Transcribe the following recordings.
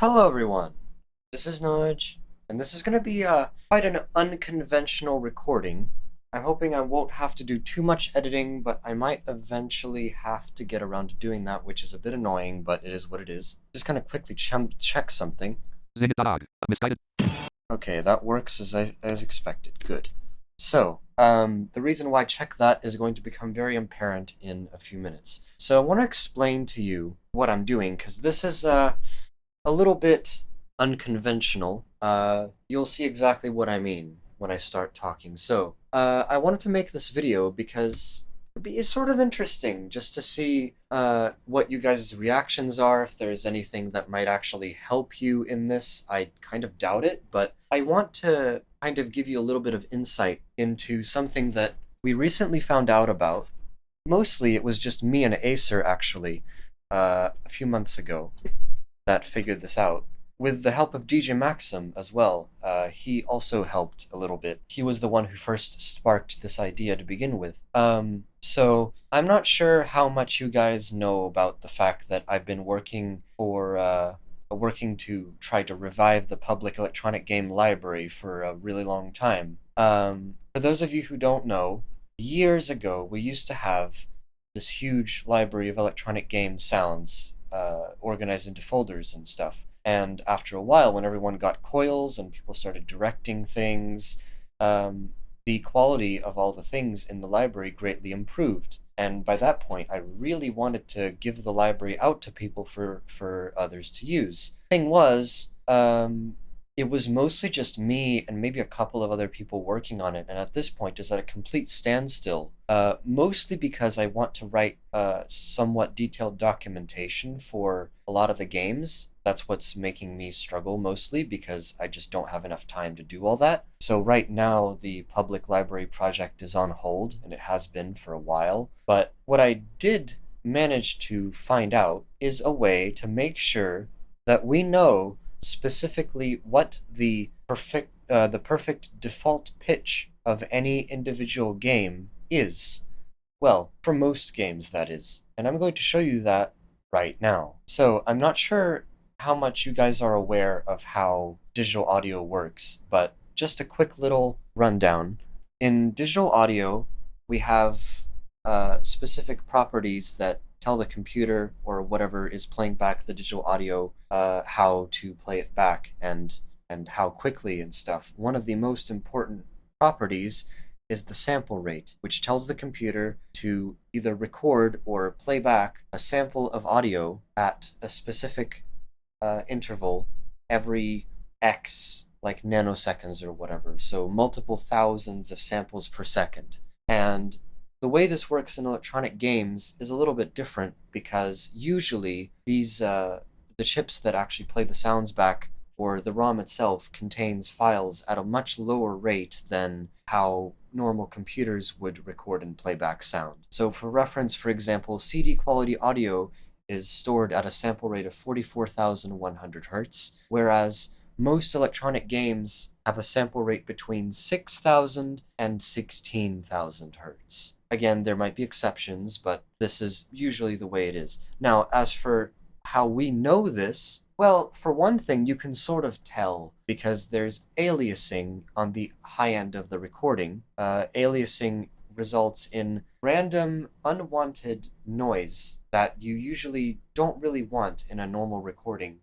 Hello everyone, this is Nudge, and this is going to be quite an unconventional recording. I'm hoping I won't have to do too much editing, but I might eventually have to get around to doing that, which is a bit annoying, but it is what it is. Just kind of quickly check something. Zingit. Misguided. Okay, that works as expected. Good. So, the reason why I check that is going to become very apparent in a few minutes. So I want to explain to you what I'm doing, because this is a little bit unconventional. You'll see exactly what I mean when I start talking. So, I wanted to make this video because it's sort of interesting just to see what you guys' reactions are, if there's anything that might actually help you in this. I kind of doubt it, but I want to kind of give you a little bit of insight into something that we recently found out about. Mostly, it was just me and Acer actually, a few months ago that figured this out. With the help of DJ Maxim as well, he also helped a little bit. He was the one who first sparked this idea to begin with. So I'm not sure how much you guys know about the fact that I've been working to try to revive the public electronic game library for a really long time. For those of you who don't know, years ago we used to have this huge library of electronic game sounds organized into folders and stuff. And after a while, when everyone got coils and people started directing things, the quality of all the things in the library greatly improved. And by that point, I really wanted to give the library out to people for others to use. Thing was, it was mostly just me and maybe a couple of other people working on it, and at this point is at a complete standstill. Mostly because I want to write somewhat detailed documentation for a lot of the games. That's what's making me struggle mostly because I just don't have enough time to do all that. So right now the public library project is on hold, and it has been for a while. But what I did manage to find out is a way to make sure that we know specifically what the perfect default pitch of any individual game is. Well, for most games, that is. And I'm going to show you that right now. So I'm not sure how much you guys are aware of how digital audio works, but just a quick little rundown. In digital audio, we have specific properties that tell the computer or whatever is playing back the digital audio how to play it back and how quickly and stuff. One of the most important properties is the sample rate, which tells the computer to either record or play back a sample of audio at a specific interval every X, like nanoseconds or whatever. So multiple thousands of samples per second. And the way this works in electronic games is a little bit different because usually the chips that actually play the sounds back or the ROM itself contains files at a much lower rate than how normal computers would record and play back sound. So for reference, for example, CD quality audio is stored at a sample rate of 44,100 hertz, whereas most electronic games have a sample rate between 6,000 and 16,000 hertz. Again, there might be exceptions, but this is usually the way it is. Now, as for how we know this, well, for one thing, you can sort of tell because there's aliasing on the high end of the recording. Aliasing results in random, unwanted noise that you usually don't really want in a normal recording.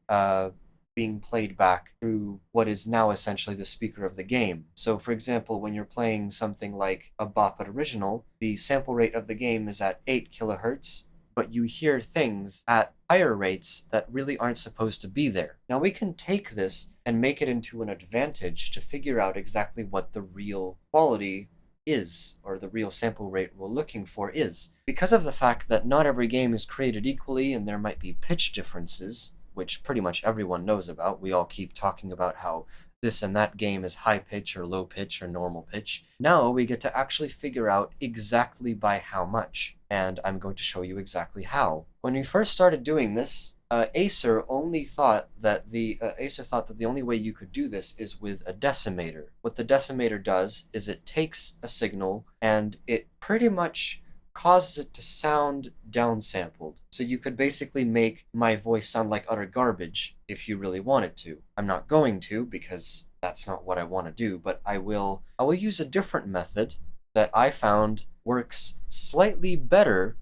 Being played back through what is now essentially the speaker of the game. So, for example, when you're playing something like a Bop It original, the sample rate of the game is at 8 kilohertz, but you hear things at higher rates that really aren't supposed to be there. Now, we can take this and make it into an advantage to figure out exactly what the real quality is, or the real sample rate we're looking for is. Because of the fact that not every game is created equally and there might be pitch differences, which pretty much everyone knows about. We all keep talking about how this and that game is high pitch or low pitch or normal pitch. Now we get to actually figure out exactly by how much, and I'm going to show you exactly how. When we first started doing this, Acer thought that the only way you could do this is with a decimator. What the decimator does is it takes a signal and it pretty much causes it to sound downsampled. So you could basically make my voice sound like utter garbage if you really wanted to. I'm not going to, because that's not what I want to do, but I will use a different method that I found works slightly better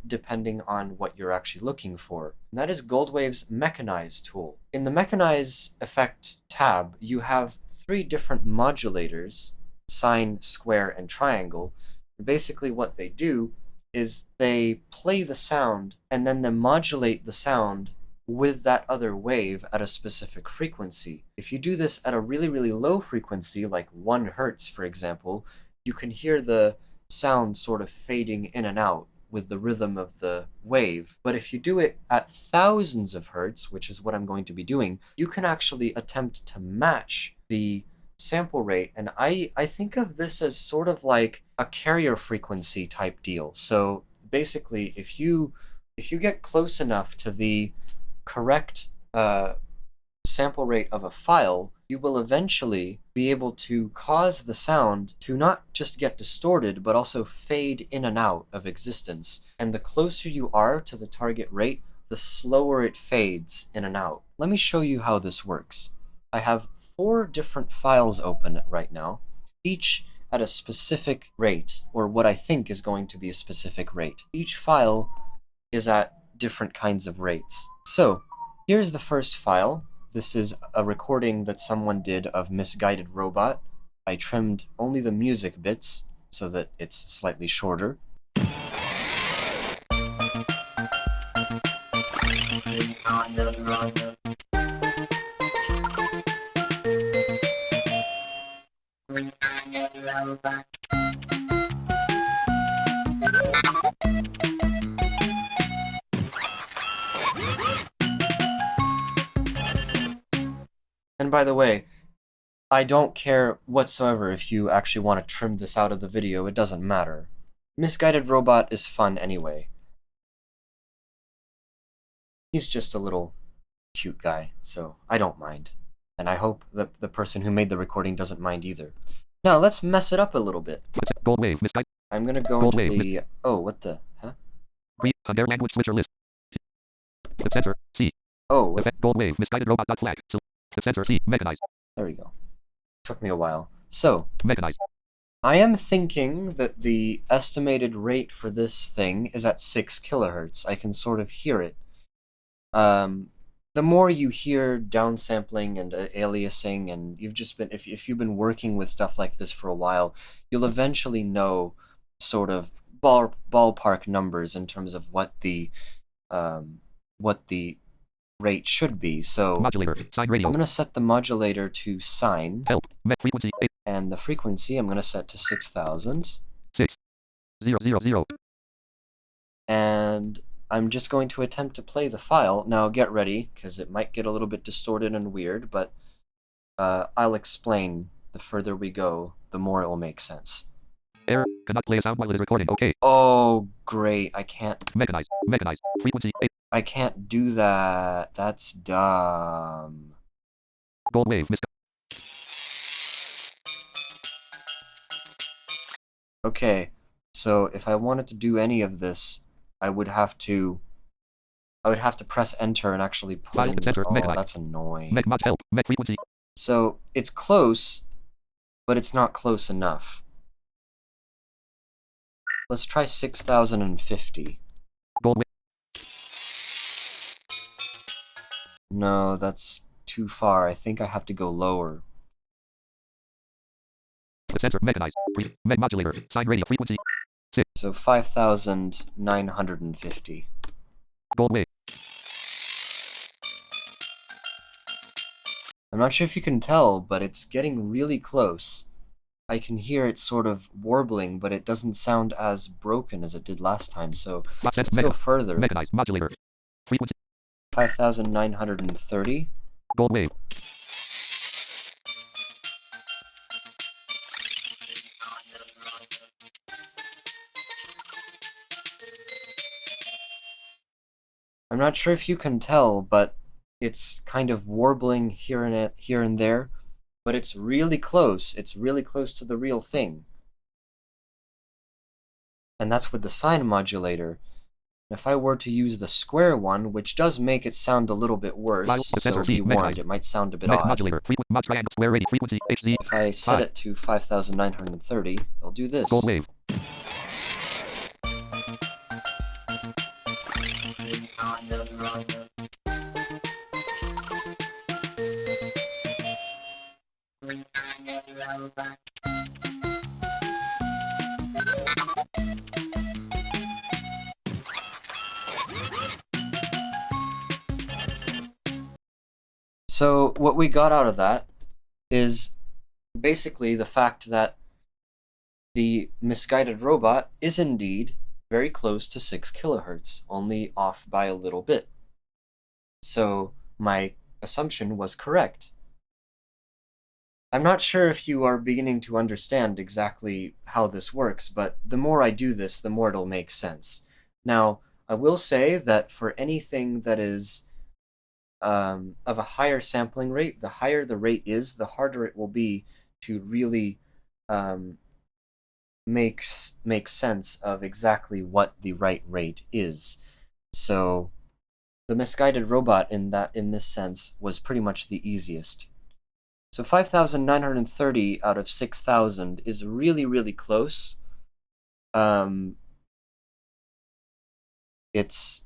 depending on what you're actually looking for. And that is Goldwave's Mechanize tool. In the Mechanize effect tab, you have 3 different modulators, sine, square, and triangle. And basically what they do is they play the sound and then they modulate the sound with that other wave at a specific frequency. If you do this at a really, really low frequency, like 1 hertz, for example, you can hear the sound sort of fading in and out with the rhythm of the wave. But if you do it at thousands of hertz, which is what I'm going to be doing, you can actually attempt to match the sample rate. And I think of this as sort of like a carrier frequency type deal. So basically, if you get close enough to the correct sample rate of a file, you will eventually be able to cause the sound to not just get distorted, but also fade in and out of existence. And the closer you are to the target rate, the slower it fades in and out. Let me show you how this works. I have 4 different files open right now, each at a specific rate, or what I think is going to be a specific rate. Each file is at different kinds of rates. So here's the first file. This is a recording that someone did of Misguided Robot. I trimmed only the music bits so that it's slightly shorter. And by the way, I don't care whatsoever if you actually want to trim this out of the video, it doesn't matter. Misguided Robot is fun anyway. He's just a little cute guy, so I don't mind. And I hope that the person who made the recording doesn't mind either. Now, let's mess it up a little bit. Gold wave, misguided. I'm gonna go Gold into wave, the... Oh, what the... Huh? Their language switcher list. The sensor, C. Oh, what? Effect, gold wave, misguided robot dot flag. So, the sensor, C. Mechanize. There we go. Took me a while. So, Mechanize. I am thinking that the estimated rate for this thing is at 6 kilohertz. I can sort of hear it. The more you hear downsampling and aliasing, and you've just been, if you've been working with stuff like this for a while, you'll eventually know sort of ballpark numbers in terms of what the rate should be. So Modulator, sine radio. I'm going to set the modulator to sine. Help, met frequency 8. And the frequency I'm going to set to 6,000. 6,000. And I'm just going to attempt to play the file. Now get ready, because it might get a little bit distorted and weird, but I'll explain. The further we go, the more it will make sense. Error, cannot play a sound while it is recording. Okay. Oh, great. I can't... Mechanize, frequency 8. I can't do that. That's dumb. Gold wave, Okay, so if I wanted to do any of this, I would have to press enter and actually put in... Oh, that's annoying. Help, met frequency. So it's close, but it's not close enough. Let's try 6,050. Gold wave. No, that's too far. I think I have to go lower. The sensor, mechanize, modulator, sine radio, frequency 6. So 5,950. Gold wave. I'm not sure if you can tell, but it's getting really close. I can hear it sort of warbling, but it doesn't sound as broken as it did last time, so let's go further. Mechanize, modulator, frequency 5,930. Gold wave. I'm not sure if you can tell, but it's kind of warbling here and there, but it's really close. It's really close to the real thing. and that's with the sine modulator. If I were to use the square one, which does make it sound a little bit worse, so be warned, it might sound a bit odd. Modulator. Mod triangle square rating frequency HZ. If I set it to 5,930, it'll do this. Gold wave. So what we got out of that is basically the fact that the misguided robot is indeed very close to 6 kilohertz, only off by a little bit. So my assumption was correct. I'm not sure if you are beginning to understand exactly how this works, but the more I do this, the more it'll make sense. Now, I will say that for anything that is of a higher sampling rate, the higher the rate is, the harder it will be to really make sense of exactly what the right rate is. So the misguided robot in this sense was pretty much the easiest. So 5,930 out of 6,000 is really, really close. It's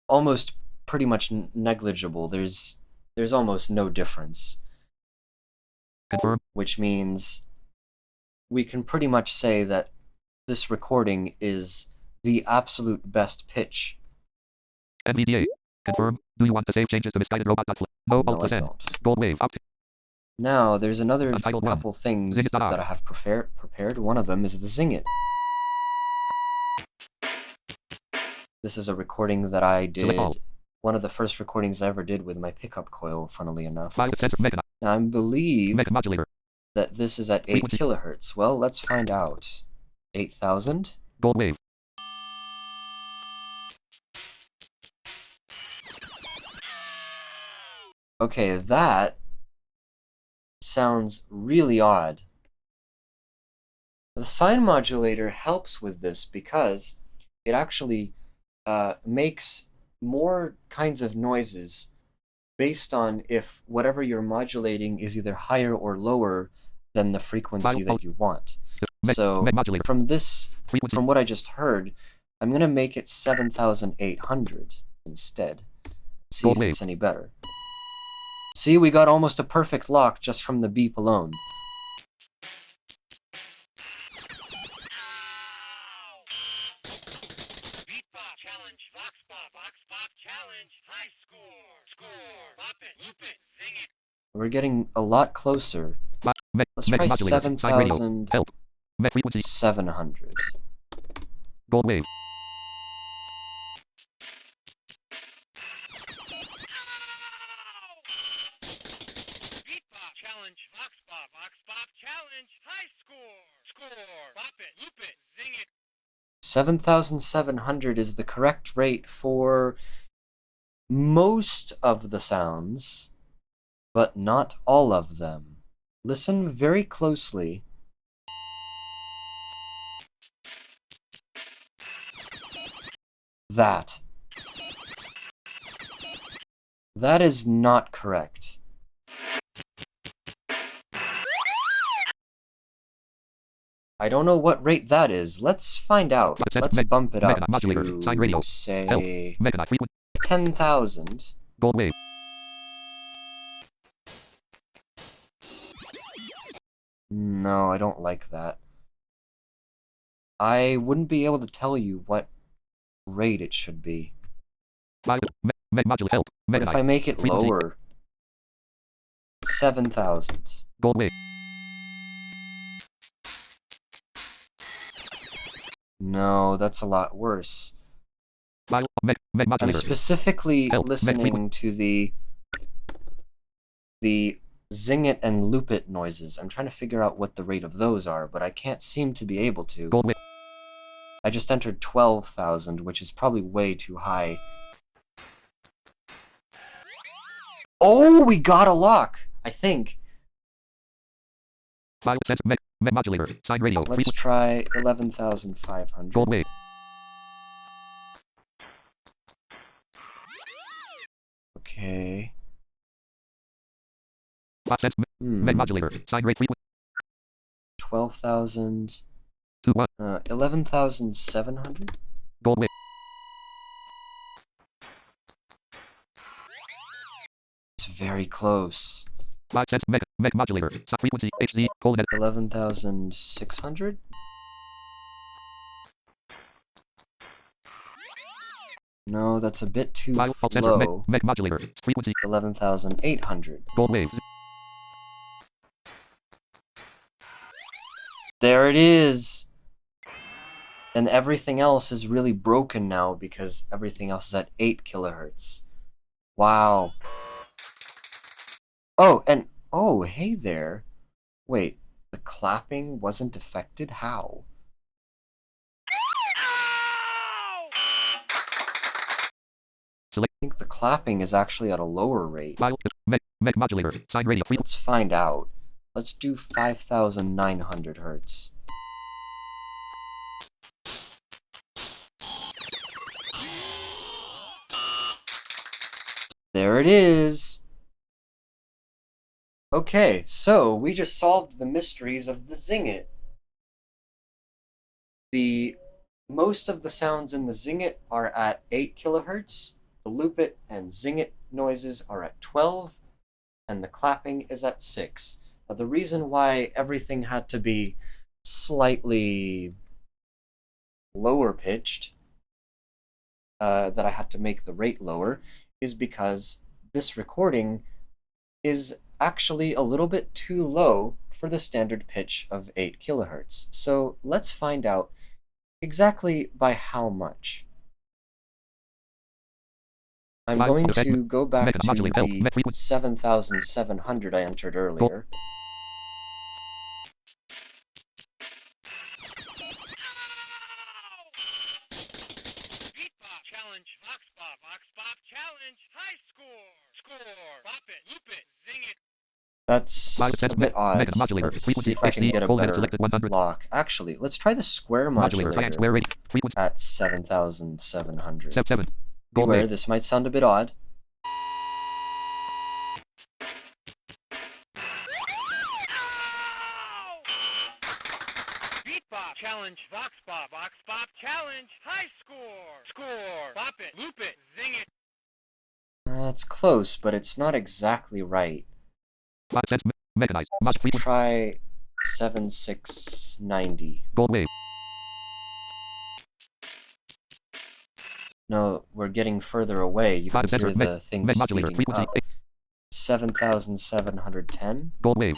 almost pretty much negligible. There's almost no difference. Confirm. Which means we can pretty much say that this recording is the absolute best pitch. NVDA. Confirm. Do you want to save changes to misguided robot? No, No, Alt plus I N. don't. Gold wave. Opt. Now, there's another Untitled one. couple things Zingit.R. that I have prepared. One of them is the Zingit. This is a recording that I Select all. did, one of the first recordings I ever did with my pickup coil, funnily enough. File sensor. Mega. Now, I believe Mega modulator. that this is at 8 Frequency. kilohertz. Well, let's find out. 8,000? Gold wave. Okay, that sounds really odd. The sine modulator helps with this because it actually makes more kinds of noises based on if whatever you're modulating is either higher or lower than the frequency that you want. So from what I just heard, I'm going to make it 7,800 instead. See if it's any better. See, we got almost a perfect lock just from the beep alone. We're getting a lot closer. Let's try 7,700. Gold wave. Challenge, Vox Pop, 7,700 is the correct rate for most of the sounds, but not all of them. Listen very closely. That is not correct. I don't know what rate that is. Let's find out. Let's bump it up to, say, 10,000. Gold wave. No, I don't like that. I wouldn't be able to tell you what rate it should be. But if I make it lower, 7,000. Gold wave. No, that's a lot worse. I'm Modulator. specifically listening to the Zingit and loop it noises. I'm trying to figure out what the rate of those are, but I can't seem to be able to. Gold wave. I just entered 12,000, which is probably way too high. Oh, we got a lock, I think. Modulator. Sine radio. Let's Frequency. try 11,500. Gold wave. Okay. Hot sense. Modulator. Sine rate frequency. 12,000. 2 1. 11,700? Gold wave. It's very close. 5 cents. Meg modulator. Frequency. HZ. Colon. 11,600? No, that's a bit too low. Meg modulator. Frequency. 11,800. Gold waves. There it is! And everything else is really broken now because everything else is at 8 kilohertz. Wow. Oh, and oh, hey there. Wait, the clapping wasn't affected? How? I think the clapping is actually at a lower rate. Meg modulator. Sine radio. Let's find out. Let's do 5,900 hertz. There it is! Okay, so we just solved the mysteries of the Zingit. Most of the sounds in the Zingit are at 8 kilohertz. The loop it and Zingit noises are at 12, and the clapping is at 6. Now, the reason why everything had to be slightly lower pitched, that I had to make the rate lower, is because this recording is actually a little bit too low for the standard pitch of 8 kilohertz. So let's find out exactly by how much. I'm going to go back to the 7,700 I entered earlier. That's a bit odd. Let's see if I can get a better lock. Actually, let's try the square modulator at 7,700. Beware, this might sound a bit odd. Challenge, Vox Pop, challenge, high score, bop it, loop it, zing it. It's close, but it's not exactly right. Let's try 7,690. Gold wave. No, we're getting further away. You can hear the thing speeding up. 7,710. Gold wave.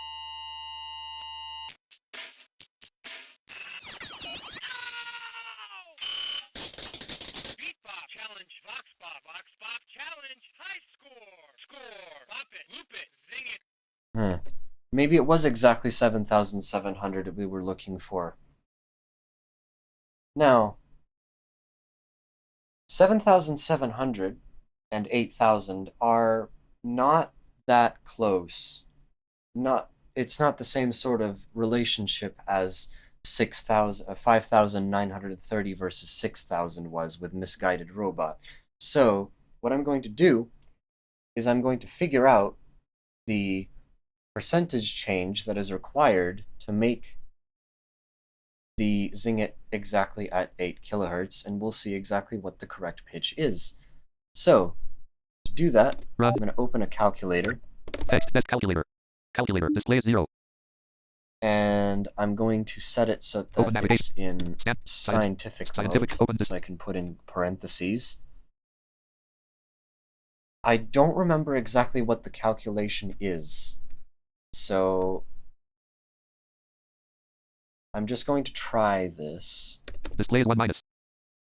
Maybe it was exactly 7,700 that we were looking for. Now, 7,700 and 8,000 are not that close. It's not the same sort of relationship as 5,930 versus 6,000 was with Misguided Robot. So, what I'm going to do is I'm going to figure out the percentage change that is required to make the Zingit exactly at 8 kilohertz, and we'll see exactly what the correct pitch is. So, to do that, I'm going to open a calculator. Text, calculator. Calculator, display 0. And I'm going to set it so that it's in scientific mode, so I can put in parentheses. I don't remember exactly what the calculation is. So I'm just going to try this. Display is 1 minus.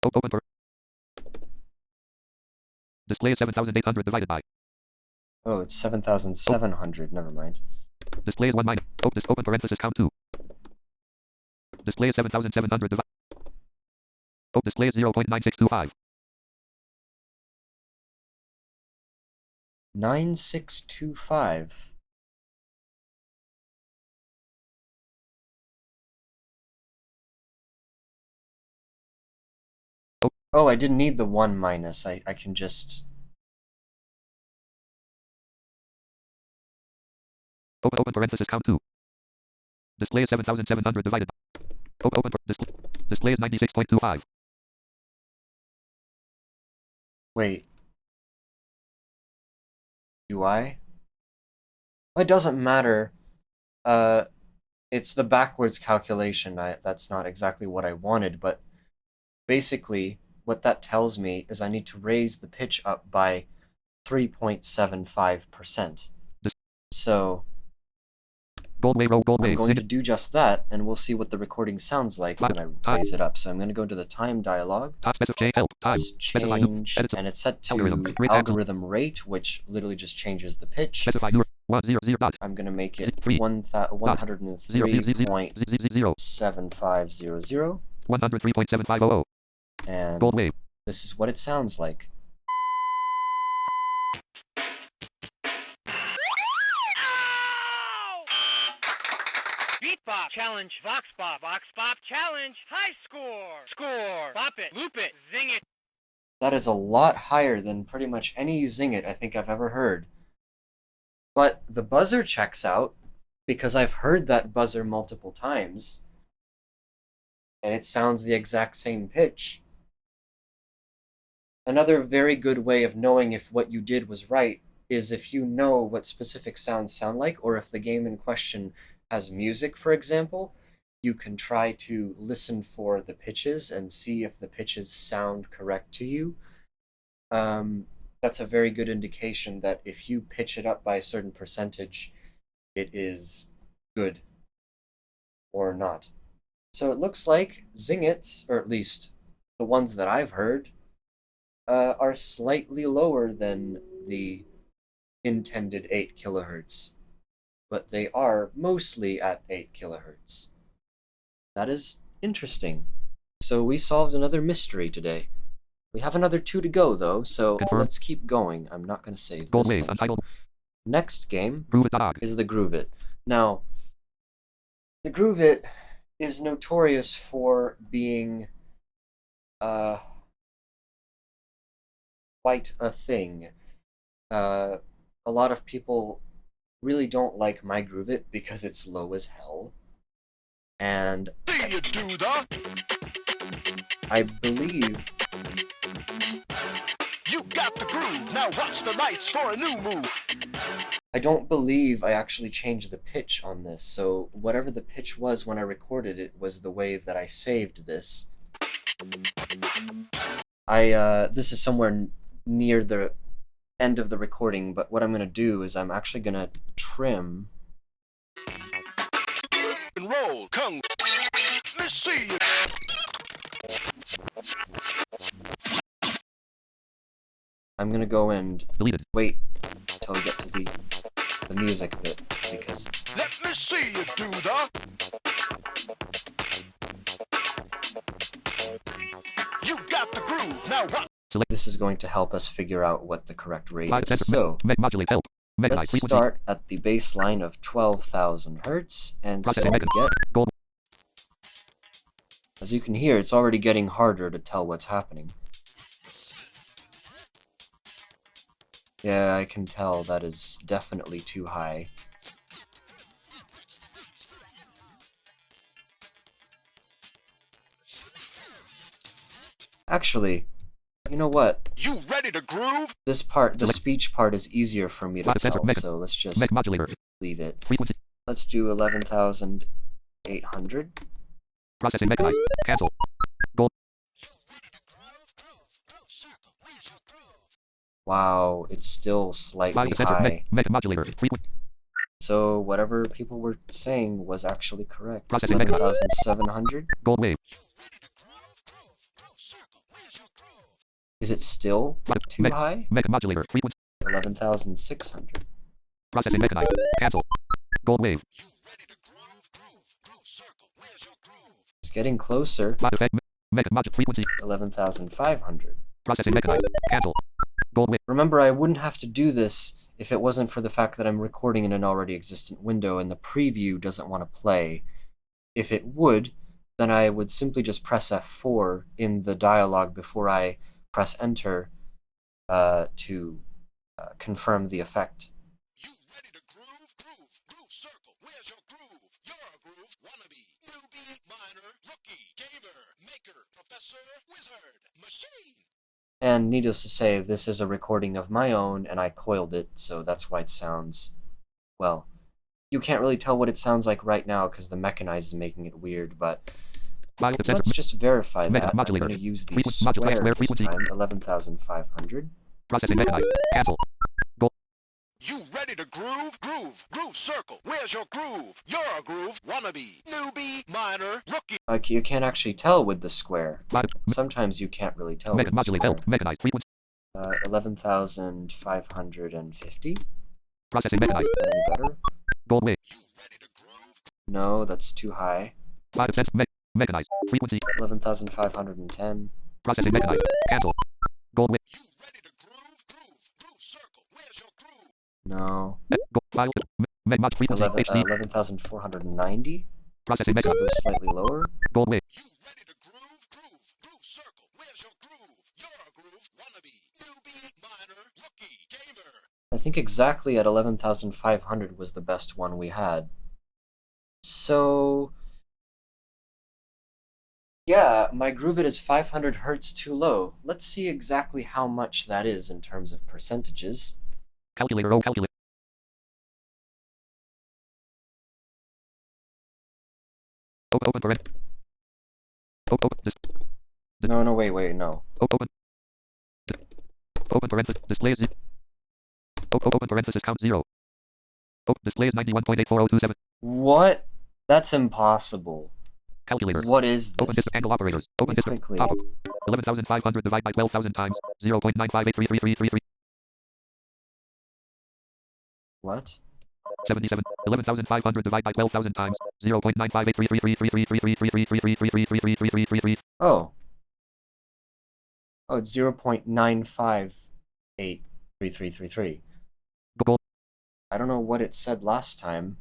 Open for. Display is 7,800 divided by. Oh, it's 7,700. Never mind. Display is 1 minus. Open parenthesis count 2. Display is 7,700 divided. Display is 0.9625. 9625. Oh, I didn't need the 1 minus. I can just... Open parenthesis count 2. Display is 7,700 divided by... Display is 96.25. Wait. Do I? Well, it doesn't matter. It's the backwards calculation. That's not exactly what I wanted, but basically, what that tells me is I need to raise the pitch up by 3.75%. So Gold wave, gold I'm wave. going to do just that, and we'll see what the recording sounds like when I raise it up. So I'm going to go to the time dialog, Help, time, change, and it's set to algorithm rate, which literally just changes the pitch. Specify 100 dot. I'm going to make it 103.7500. 103.7500. And Gold wave. This is what it sounds like. Beatbox challenge, Vox Pop challenge, high score, score, bop it, loop it, zing it. That is a lot higher than pretty much any Zingit I think I've ever heard. But the buzzer checks out, because I've heard that buzzer multiple times, and it sounds the exact same pitch. Another very good way of knowing if what you did was right is if you know what specific sounds sound like, or if the game in question has music, for example, you can try to listen for the pitches and see if the pitches sound correct to you. That's a very good indication that if you pitch it up by a certain percentage, it is good or not. So it looks like Zingits, or at least the ones that I've heard, are slightly lower than the intended 8 kilohertz, but they are mostly at 8 kilohertz. That is interesting. So we solved another mystery today. We have another 2 to go, though, so let's keep going. I'm not going to save Gold this wave, thing. untitled. Next game Groove-It. is the Groove It. Now, the Groove It is notorious for being quite a thing. A lot of people really don't like my Groove It because it's low as hell. And I believe You got the groove, now watch the lights for a new move. I don't believe I actually changed the pitch on this, so whatever the pitch was when I recorded it was the way that I saved this. This is somewhere near the end of the recording, but what I'm going to do is I'm actually going to trim. And roll, come. Let's see you. I'm going to go and Deleted. wait until we get to the music bit, because Let me see you do the. You got the groove, now what? this is going to help us figure out what the correct rate Live is. center. So Modulate help. let's start at the baseline of 12,000 hertz, and so we get, Gold. as you can hear, it's already getting harder to tell what's happening. Yeah, I can tell that is definitely too high. Actually, you know what? You ready to groove? This part, the speech part, is easier for me to tell, so let's just leave it. Frequency. Let's do 11,800. Processing mechanized. Cancel. Gold. Wow, it's still slightly high. Modulator. So whatever people were saying was actually correct. Processing 11,700. Gold wave. Is it still too high? Modulator. Frequency. 11,600. Processing mechanized. Cancel. Gold wave. It's getting closer. Plot effect. Frequency. 11,500. Processing mechanized. Cancel. Gold wave. Remember, I wouldn't have to do this if it wasn't for the fact that I'm recording in an already existent window and the preview doesn't want to play. If it would, then I would simply just press F4 in the dialog before I press enter to confirm the effect. You ready to groove? Groove, groove circle. Where's your groove? You're a groove wannabe. Newbie, minor, rookie, gamer, maker, professor, wizard, machine. And needless to say, this is a recording of my own, and I coiled it, so that's why it sounds, well, you can't really tell what it sounds like right now because the mechanize is making it weird, but let's just verify that. I'm going to use the square this time, 11,500. Processing mechanized. Cancel. Goal. You ready to groove? Groove, groove circle. Where's your groove? You're a groove wannabe. Newbie, minor, rookie. Like, you can't actually tell with the square. Sometimes you can't really tell with the square. Mechanized frequency. 11,550. Processing mechanized. Any better? Gold wave. You ready to groove? No, that's too high. 5 cents. Mechanized. Frequency. 11,510. Processing mechanized. Cancel. Gold wave. You ready to groove? Groove, groove circle. Where's your groove? No. File. Mod frequency. 11,490. Processing Go mechanized. slightly lower. Gold wave. You ready to groove? Groove, groove circle. Where's your groove? You're a groove wannabe. Newbie, minor, rookie, gamer. I think exactly at 11,500 was the best one we had. So, yeah, my groove it is 500 hertz too low. Let's see exactly how much that is in terms of percentages. Calculator. Oh, calculator. Open parenthesis. Open. No, wait, no. Open. Open parenthesis. Display is. Open parenthesis. Count 0. Display is 91.84027. What? That's impossible. Calculator. What is Open this? history. Angle operators. Open history. Quickly. Pop up. 11,500 divided by 12,000 times 0.958333333. What? 77. 11,500 divided by 12,000 times 0.958333333333333333333. Oh. Oh, it's 0.9583333. Goal. I don't know what it said last time.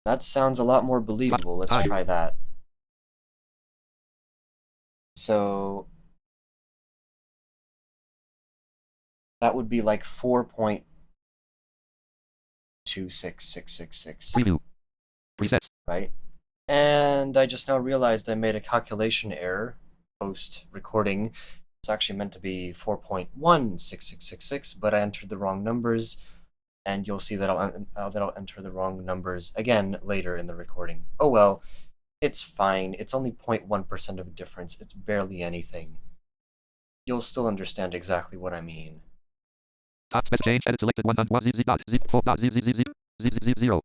That sounds a lot more believable. Let's try that. So that would be like 4.26666. Preview. Presets. Right? And I just now realized I made a calculation error post-recording. It's actually meant to be 4.16666, but I entered the wrong numbers, and you'll see that I'll enter the wrong numbers again later in the recording. Oh well, it's fine. It's only 0.1% of a difference. It's barely anything. You'll still understand exactly what I mean. Top message change edit selected 1.0.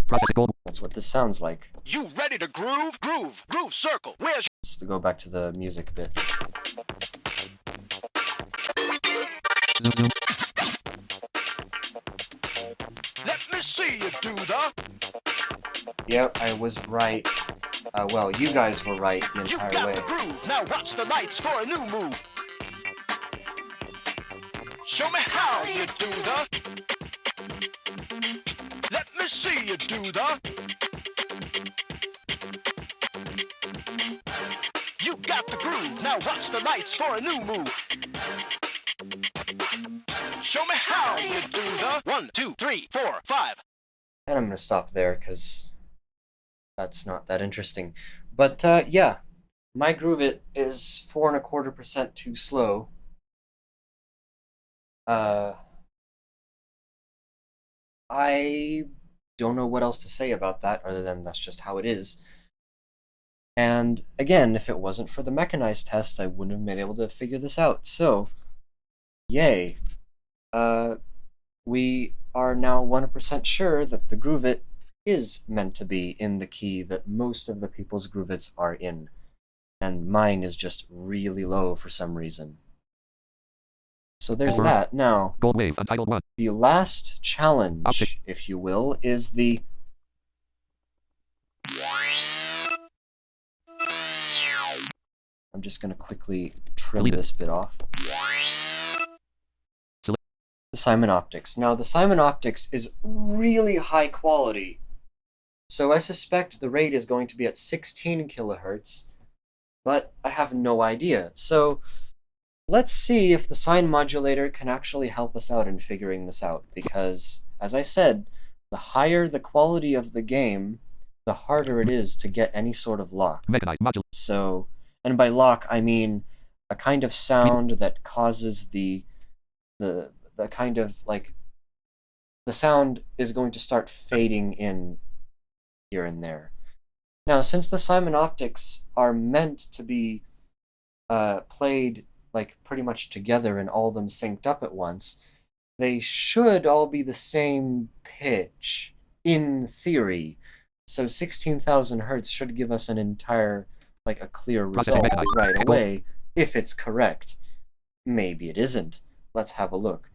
Processing gold. That's what this sounds like. You ready to groove? Groove, groove circle. Where's Let's go back to the music bit. Zoom. Let me see you do the. Yep, I was right. Well, you guys were right the You entire got way. the groove. Now watch the lights for a new move. Show me how you do the. Let me see you do the. You got the groove. Now watch the lights for a new move. Show me how you do the 1, 2, 3, 4, 5. And I'm going to stop there because that's not that interesting. But yeah, my groove it is 4.25% too slow. I don't know what else to say about that other than that's just how it is. And again, if it wasn't for the mechanized test, I wouldn't have been able to figure this out. So, yay. We are now 100% sure that the groove it is meant to be in the key that most of the people's groove its are in. And mine is just really low for some reason. So there's that. Now, Gold wave. Untitled 1. the last challenge, if you will, is the... I'm just going to quickly trim Delete it. this bit off. Select. The Simon Optics. Now, the Simon Optics is really high quality. So I suspect the rate is going to be at 16 kilohertz, but I have no idea. So let's see if the sine modulator can actually help us out in figuring this out, because, as I said, the higher the quality of the game, the harder it is to get any sort of lock. Mechanized module. So, and by lock, I mean a kind of sound that causes the kind of, like, the sound is going to start fading in here and there. Now, since the Simon optics are meant to be played like pretty much together and all of them synced up at once, they should all be the same pitch in theory. So 16,000 hertz should give us an entire, like, a clear result right away if it's correct. Maybe it isn't. Let's have a look.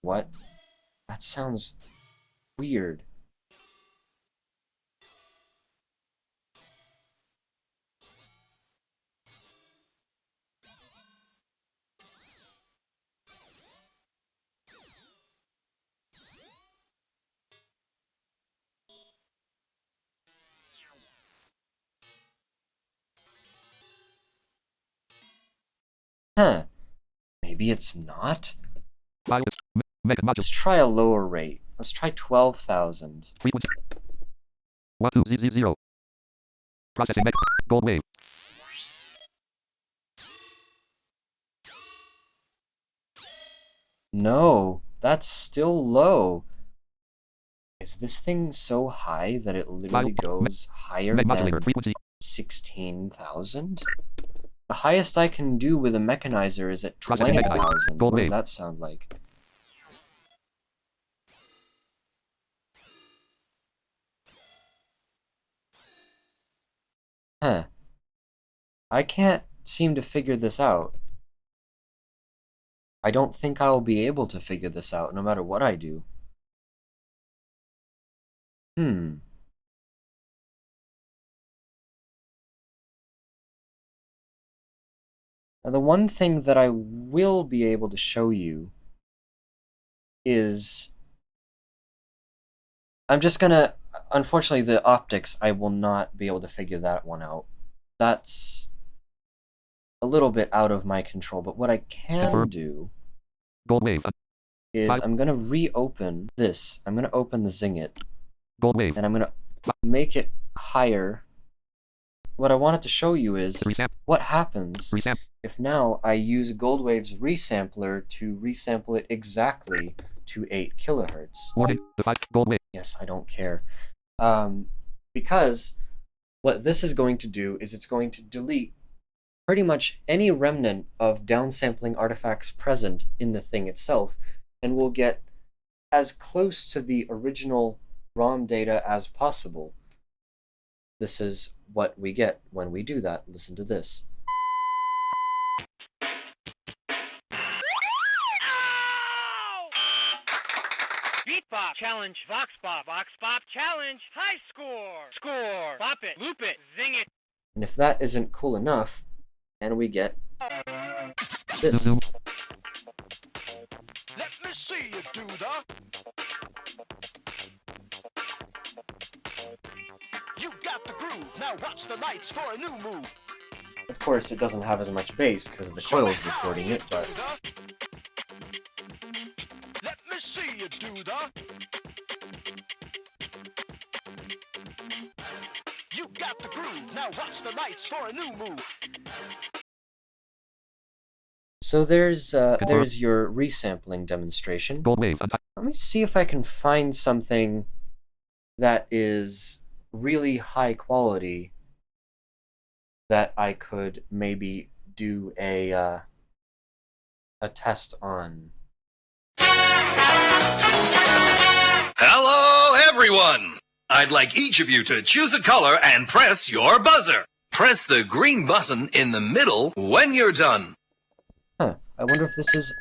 What? That sounds weird. Huh. Maybe it's not? File list. Mega module. Let's try a lower rate. Let's try 12,000. Frequency. 12Z0. Processing mega. Gold wave. No, that's still low. Is this thing so high that it literally goes higher Modulator than frequency. 16,000? The highest I can do with a mechanizer is at Processing 20,000. Gold What does wave. that sound like? Huh. I can't seem to figure this out. I don't think I'll be able to figure this out no matter what I do. Now, the one thing that I will be able to show you is... I'm just gonna... Unfortunately, the optics, I will not be able to figure that one out. That's a little bit out of my control, but what I can do Gold wave. is I'm gonna reopen this. I'm gonna open the Zingit, Gold wave. and I'm gonna make it higher. What I wanted to show you is what happens if now I use Goldwave's resampler to resample it exactly to 8 kilohertz. Warning, the 5 gold wave. Yes, I don't care. Because what this is going to do is it's going to delete pretty much any remnant of downsampling artifacts present in the thing itself, and we'll get as close to the original ROM data as possible. This is what we get when we do that. Listen to this. Beatbop challenge, Vox Bop challenge, high score, bop it, loop it, zing it. And if that isn't cool enough, and we get this. Let me see you do the. You got the groove. Now watch the lights for a new move. Of course, it doesn't have as much bass because the coil's recording it, but let me see you do the. You got the groove. Now watch the lights for a new move. so there's your resampling demonstration. Gold wave. Let me see if I can find something that is really high quality that I could maybe do a test on. Hello, everyone! I'd like each of you to choose a color and press your buzzer. Press the green button in the middle when you're done. Huh, I wonder if this is...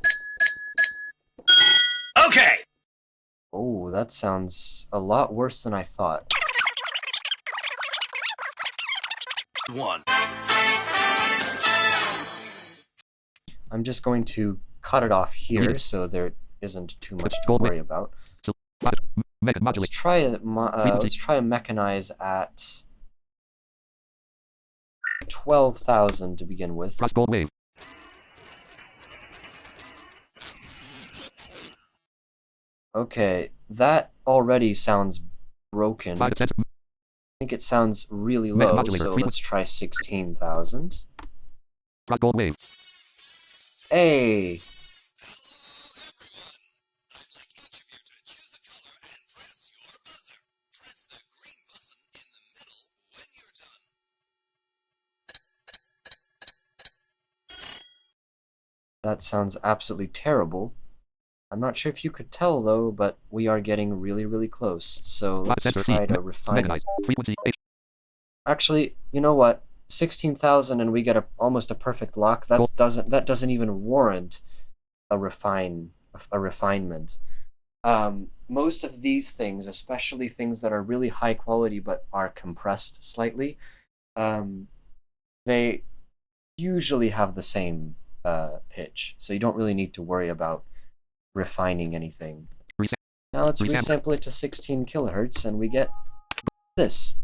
Okay! Oh, that sounds a lot worse than I thought. 1. I'm just going to cut it off here so there isn't too much to Gold worry about. Mega Let's modulate. try a mechanize at 12,000 to begin with. Press gold wave. Okay, that already sounds broken. 5 to 10. I think it sounds really Mega low, modulator, so frequency. let's try 16,000. Press gold wave. Hey! That sounds absolutely terrible. I'm not sure if you could tell though, but we are getting really, really close. So let's try to refine it. Frequency H. Actually, you know what? 16,000 and we get almost a perfect lock. That doesn't even warrant a refinement. Most of these things, especially things that are really high quality but are compressed slightly, they usually have the same pitch, so you don't really need to worry about refining anything. Now let's resample it to 16 kilohertz and we get this.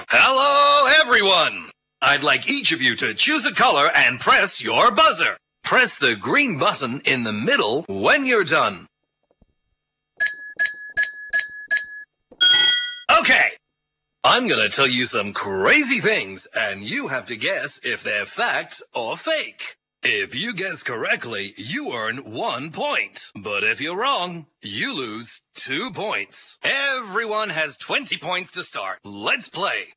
Hello, everyone! I'd like each of you to choose a color and press your buzzer. Press the green button in the middle when you're done. Okay, I'm gonna tell you some crazy things, and you have to guess if they're fact or fake. If you guess correctly, you earn 1 point. But if you're wrong, you lose 2 points. Everyone has 20 points to start. Let's play.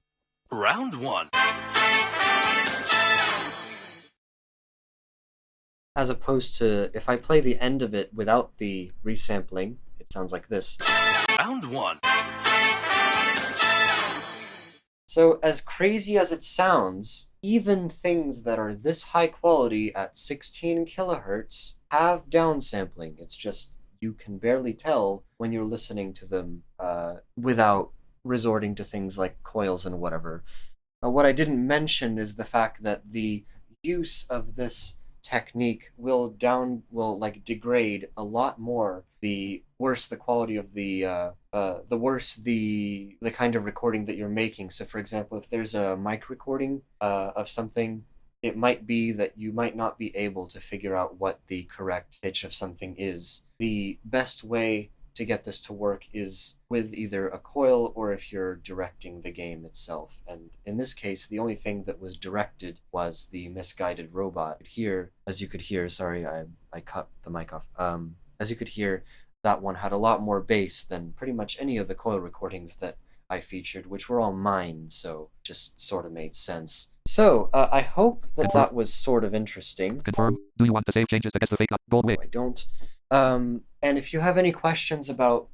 Round 1. As opposed to, if I play the end of it without the resampling, it sounds like this. Round 1. So as crazy as it sounds, even things that are this high quality at 16 kilohertz have downsampling. It's just you can barely tell when you're listening to them without resorting to things like coils and whatever. What I didn't mention is the fact that the use of this technique will degrade a lot more the worse the quality of the worse the kind of recording that you're making. So for example, if there's a mic recording of something, it might be that you might not be able to figure out what the correct pitch of something is. The best way to get this to work is with either a coil or if you're directing the game itself. And in this case, the only thing that was directed was the Misguided robot. Here, as you could hear, sorry, I cut the mic off. As you could hear, that one had a lot more bass than pretty much any of the coil recordings that I featured, which were all mine, so just sort of made sense. So, I hope that was sort of interesting. Confirm. Do you want to save changes to guess the fake gold wave? No, I don't. And if you have any questions about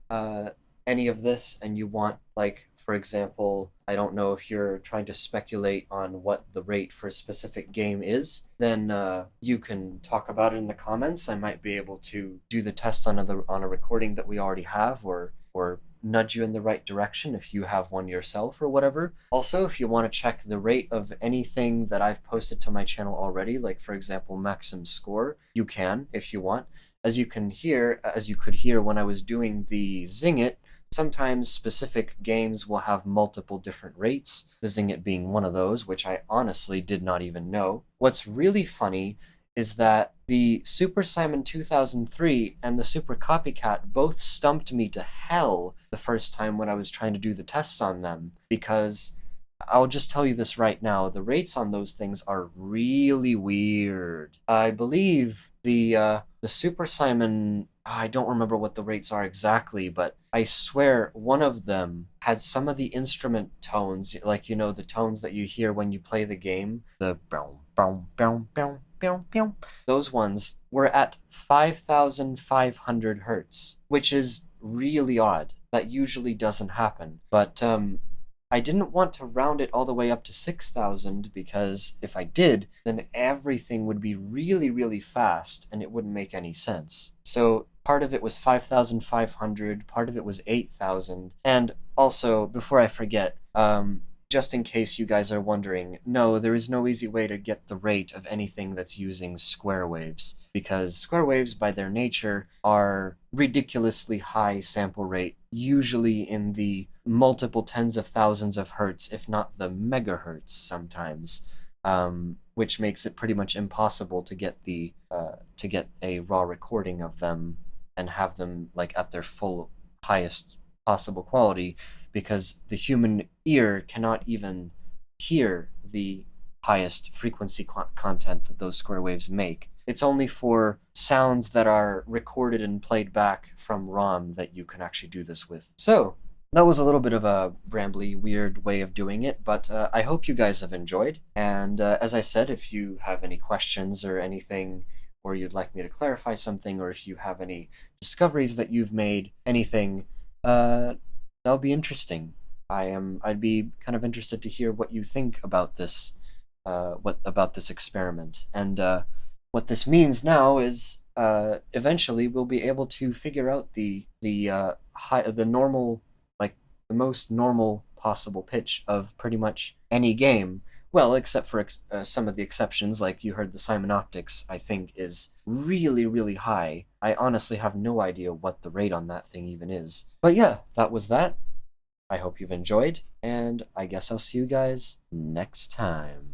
any of this and you want, like, for example, I don't know if you're trying to speculate on what the rate for a specific game is, then you can talk about it in the comments. I might be able to do the test on a recording that we already have, or nudge you in the right direction if you have one yourself or whatever. Also, if you want to check the rate of anything that I've posted to my channel already, like for example Maxim Score, you can if you want. As you could hear when I was doing the Zingit, sometimes specific games will have multiple different rates, the Zingit being one of those, which I honestly did not even know. What's really funny is that the Super Simon 2003 and the Super Copycat both stumped me to hell the first time when I was trying to do the tests on them, because I'll just tell you this right now, the rates on those things are really weird. I believe the Super Simon, I don't remember what the rates are exactly, but I swear one of them had some of the instrument tones, like, you know, the tones that you hear when you play the game, the bow, bow, bow, bow, bow, bow. Those ones were at 5,500 hertz, which is really odd. That usually doesn't happen. But I didn't want to round it all the way up to 6,000 because if I did, then everything would be really, really fast and it wouldn't make any sense. So part of it was 5,500, part of it was 8,000. And also, before I forget, just in case you guys are wondering, no, there is no easy way to get the rate of anything that's using square waves, because square waves, by their nature, are ridiculously high sample rate, usually in the multiple tens of thousands of hertz, if not the megahertz sometimes, which makes it pretty much impossible to get a raw recording of them and have them like at their full highest possible quality, because the human ear cannot even hear the highest frequency content that those square waves make. It's only for sounds that are recorded and played back from ROM that you can actually do this with. So, that was a little bit of a brambly, weird way of doing it, but I hope you guys have enjoyed. And as I said, if you have any questions or anything, or you'd like me to clarify something, or if you have any discoveries that you've made, anything, that'll be interesting. I'd be kind of interested to hear what you think about this, what about this experiment. And what this means now is eventually we'll be able to figure out the normal, like the most normal possible pitch of pretty much any game. Well, except for some of the exceptions, like you heard the Simon Optics, I think is really, really high. I honestly have no idea what the rate on that thing even is. But yeah, that was that. I hope you've enjoyed, and I guess I'll see you guys next time.